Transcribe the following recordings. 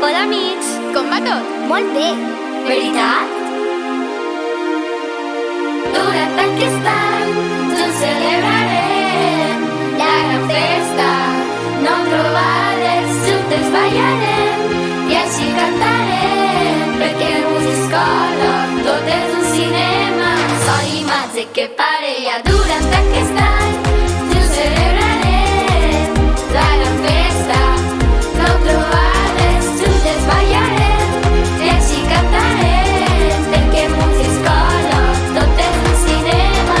Hola, amics! Com va tot? Molt bé! Veritat? Durant aquest any junts celebrarem la gran festa, nou trobades, juntes ballarem i així cantarem, perquè Musiescola tot és un cinema. Soy imatge que parella. Durant aquest any junts celebrarem la gran festa, nou trobades, juntes ballarem i així cantarem, perquè Musiescola tot és un cinema.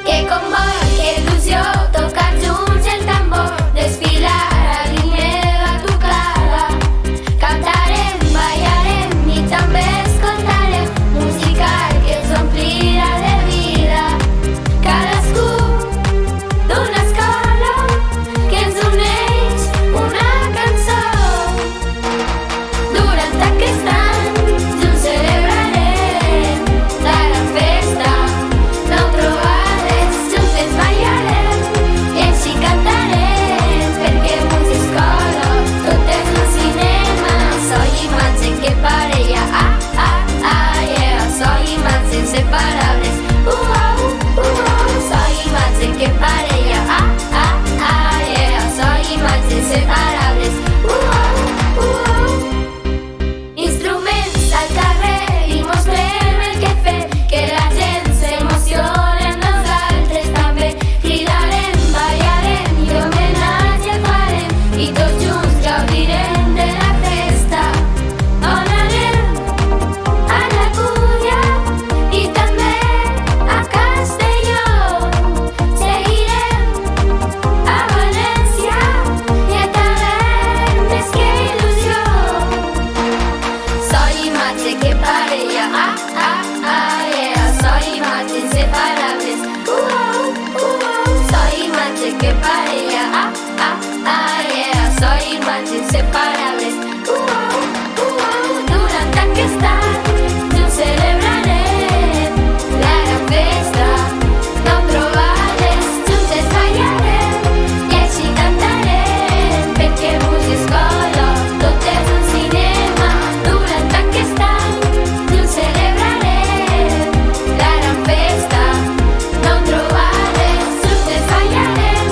Que comboi, que il·lusió, tocar junts el tambor, desfilar a l'himne batucada, cantarem, ballarem i també escoltarem música que ens omplirà de vida. Cadascú d'una escola que ens uneix una cançó. Durant aquest any junts celebrarem la gran festa, nou trobades, juntes ballarem i així cantarem, perquè Musiescola tot és un cinema. Soy imatge que parella, yeah. Soy imatge inseparables, soy imatge que parella, yeah. Soy imatge inseparables, Instruments al carrer i mostrem el que fem, que la gent s'emociona amb nosaltres també. Cridarem, ballarem i homenatge farem i tots junts gaudirem de la festa. On anem? A la Cúria i també a Castelló. Seguirem a València i a tavernes, que il·lusió. Soy imatge que parella, yeah. Soy imatge inseparables, soy imatge que parella, yeah. Soy imatge inseparables, Durant aquest any junts celebrarem la gran festa, nou trobades, juntes ballarem i així cantarem, perquè Musiescola tot és un cinema. Durant aquest any junts celebrarem la gran festa, nou trobades, juntes ballarem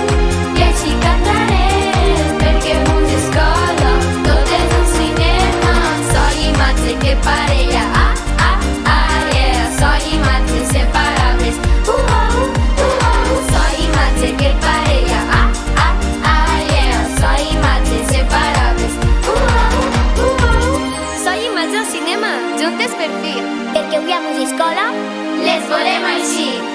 i així cantarem, perquè Musiescola tot és un cinema. Soy imatge que parella, yeah. Soy imatge inseparables, soy imatge que parella, yeah. Soy imatge inseparables, Soy imatge al cinema, juntes per fi! perquè avui a Musiescola les volem així.